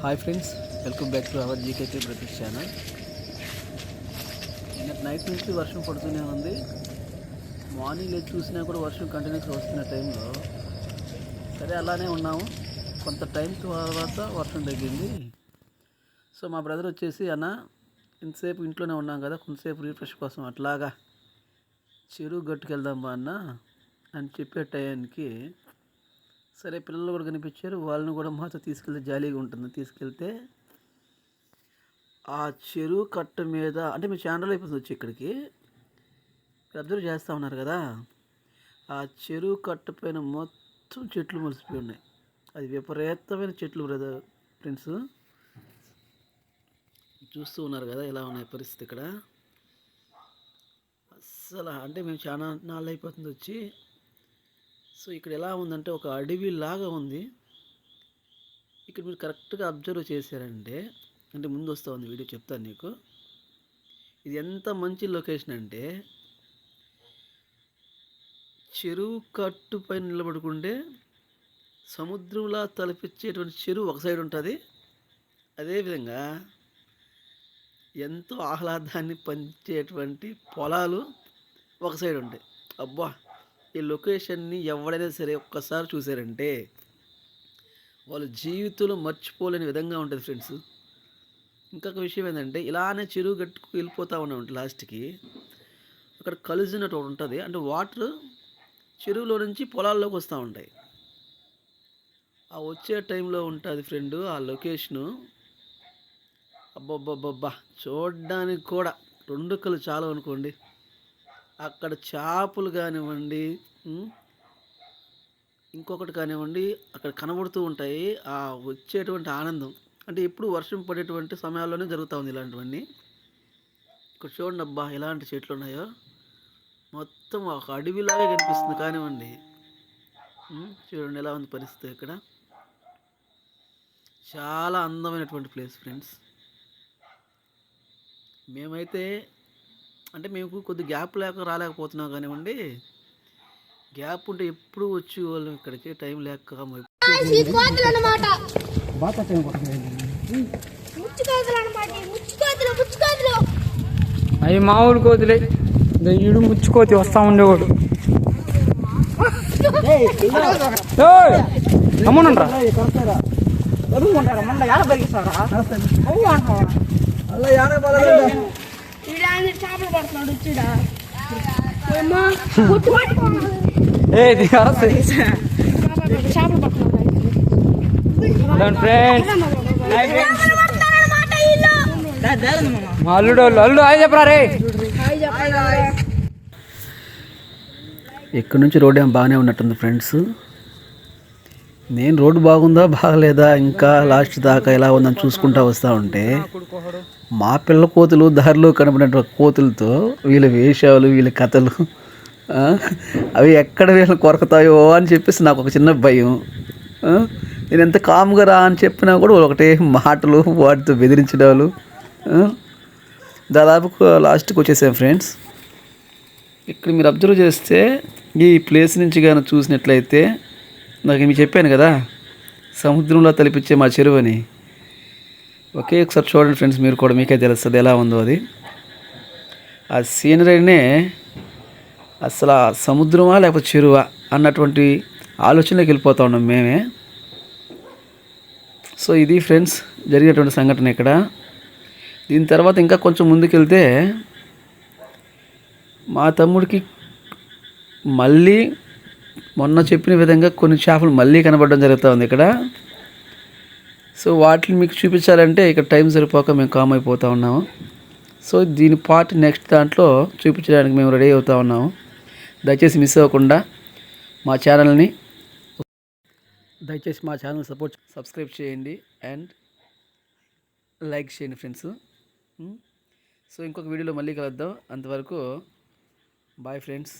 Hi friends, welcome back to our GKK brothers channel. నిన్న night నుంచి వర్షం పడుతూనే ఉంది. మార్నింగ్ లేచి చూసినా కూడా వర్షం కంటిన్యూస్గా వస్తున్న టైంలో సరే అలానే ఉన్నాము. కొంత టైం తర్వాత వర్షం తగ్గింది. సో మా బ్రదర్ వచ్చేసి అన్న ఇంతసేపు ఇంట్లోనే ఉన్నాం కదా, కొంతసేపు రిఫ్రెష్ కోసం అట్లాగా చెరువు గట్టుకెళ్దాం బా అన్న అని చెప్పే టైంకి సరే పిల్లలు కూడా కనిపించారు, వాళ్ళని కూడా మాతో తీసుకెళ్తే జాలీగా ఉంటుంది. తీసుకెళ్తే ఆ చెరువు కట్ట మీద అంటే మీ ఛానల్ అయిపోతుంది వచ్చి ఇక్కడికి అబ్జర్వ్ చేస్తూ ఉన్నారు కదా, ఆ చెరువు కట్ట పైన మొత్తం చెట్లు మొలిసిపోయి ఉన్నాయి. అది విపరీతమైన చెట్లు బ్రదర్ ఫ్రెండ్స్, చూస్తూ ఉన్నారు కదా ఎలా ఉన్నాయి పరిస్థితి ఇక్కడ. అస్సలు అంటే మేము చాలా నాళ్ళు అయిపోతుంది వచ్చి. సో ఇక్కడ ఎలా ఉందంటే ఒక అడవి లాగా ఉంది. ఇక్కడ మీరు కరెక్ట్గా అబ్జర్వ్ చేశారంటే అంటే ముందు వస్తూ ఉంది వీడియో చెప్తాను నీకు. ఇది ఎంత మంచి లొకేషన్ అంటే చెరువు కట్టు పైన నిలబడుకుంటే సముద్రంలా తలపించేటువంటి చెరువు ఒక సైడ్ ఉంటుంది. అదేవిధంగా ఎంతో ఆహ్లాదాన్ని పంచేటువంటి పొలాలు ఒక సైడ్ ఉంటాయి. అబ్బా, ఈ లొకేషన్ని ఎవడైనా సరే ఒక్కసారి చూసారంటే వాళ్ళ జీవితంలో మర్చిపోలేని విధంగా ఉంటుంది ఫ్రెండ్స్. ఇంకొక విషయం ఏంటంటే ఇలానే చెరువు గట్టుకు వెళ్ళిపోతూ ఉన్నాం లాస్ట్కి. అక్కడ కలిసినట్టు ఒకటి ఉంటుంది, అంటే వాటర్ చెరువులో నుంచి పొలాల్లోకి వస్తూ ఉంటాయి. ఆ వచ్చే టైంలో ఉంటుంది ఫ్రెండ్ ఆ లొకేషను. అబ్బబ్బబ్బబ్బా, చూడడానికి కూడా రెండు కళ్ళు చాలు అనుకోండి. అక్కడ చేపలు కానివ్వండి, ఇంకొకటి కానివ్వండి అక్కడ కనబడుతూ ఉంటాయి. ఆ వచ్చేటువంటి ఆనందం అంటే ఎప్పుడు వర్షం పడేటువంటి సమయాల్లోనే జరుగుతూ ఉంది ఇలాంటివన్నీ. ఇక్కడ చూడండి అబ్బా ఎలాంటి చెట్లు ఉన్నాయో, మొత్తం ఒక అడవిలాగే కనిపిస్తుంది కానివ్వండి. చూడండి ఎలా ఉంది పరిస్థితి ఇక్కడ. చాలా అందమైనటువంటి ప్లేస్ ఫ్రెండ్స్. మేమైతే అంటే మేము కొద్ది గ్యాప్ లేక రాలేకపోతున్నాం కానివ్వండి, గ్యాప్ ఉంటే ఎప్పుడు వచ్చి వాళ్ళు ఇక్కడికి టైం లేక అవి మామూలు కోతులే, ఈడు ముచ్చుకోతి వస్తా ఉండేవాడు. అమ్మనుండ్రా మా అల్లుడు అల్లుడు హాయ్ చెప్పరా రే. ఇక్కడ నుంచి రోడ్ ఏం బాగానే ఉన్నట్టుంది ఫ్రెండ్స్. నేను రోడ్డు బాగుందా బాగలేదా ఇంకా లాస్ట్ దాకా ఎలా ఉందని చూసుకుంటా వస్తూ ఉంటే మా పిల్ల కోతులు దారిలో కనబడిన కోతులతో వీళ్ళ వేషాలు వీళ్ళ కథలు అవి ఎక్కడ వీళ్ళని కొరకుతాయో అని చెప్పేసి నాకు ఒక చిన్న భయం. నేను ఎంత కామ్గా రా అని చెప్పినా కూడా ఒకటే మాటలు, వాటితో బెదిరించడాలు. దాదాపు లాస్ట్కి వచ్చేసాం ఫ్రెండ్స్. ఇక్కడ మీరు అబ్జర్వ్ చేస్తే ఈ ప్లేస్ నుంచి కానీ చూసినట్లయితే నాకు మీకు చెప్పాను కదా సముద్రంలో తలపించే మా చెరువు అని. ఒకే ఒకసారి చూడండి ఫ్రెండ్స్, మీరు కూడా మీకే తెలుస్తుంది ఎలా ఉందో అది. ఆ సీనరీనే అసలు ఆ సముద్రమా లేకపోతే చెరువా అన్నటువంటి ఆలోచనలోకి వెళ్ళిపోతూ ఉన్నాం మేమే. సో ఇది ఫ్రెండ్స్ జరిగేటువంటి సంఘటన ఇక్కడ. దీని తర్వాత ఇంకా కొంచెం ముందుకెళ్తే మా తమ్ముడికి మళ్ళీ మొన్న చెప్పిన విధంగా కొన్ని చేపలు మళ్ళీ కనబడడం జరుగుతూ ఉంది ఇక్కడ. సో వాటిని మీకు చూపించాలంటే ఇక్కడ టైం సరిపోక మేము కామ్ అయిపోతూ ఉన్నాము. సో దీని పార్ట్ నెక్స్ట్ దాంట్లో చూపించడానికి మేము రెడీ అవుతూ ఉన్నాము. దయచేసి మిస్ అవ్వకుండా మా ఛానల్ని సబ్స్క్రైబ్ చేయండి అండ్ లైక్ చేయండి ఫ్రెండ్స్. సో ఇంకొక వీడియోలో మళ్ళీ కలుద్దాం. అంతవరకు బాయ్ ఫ్రెండ్స్.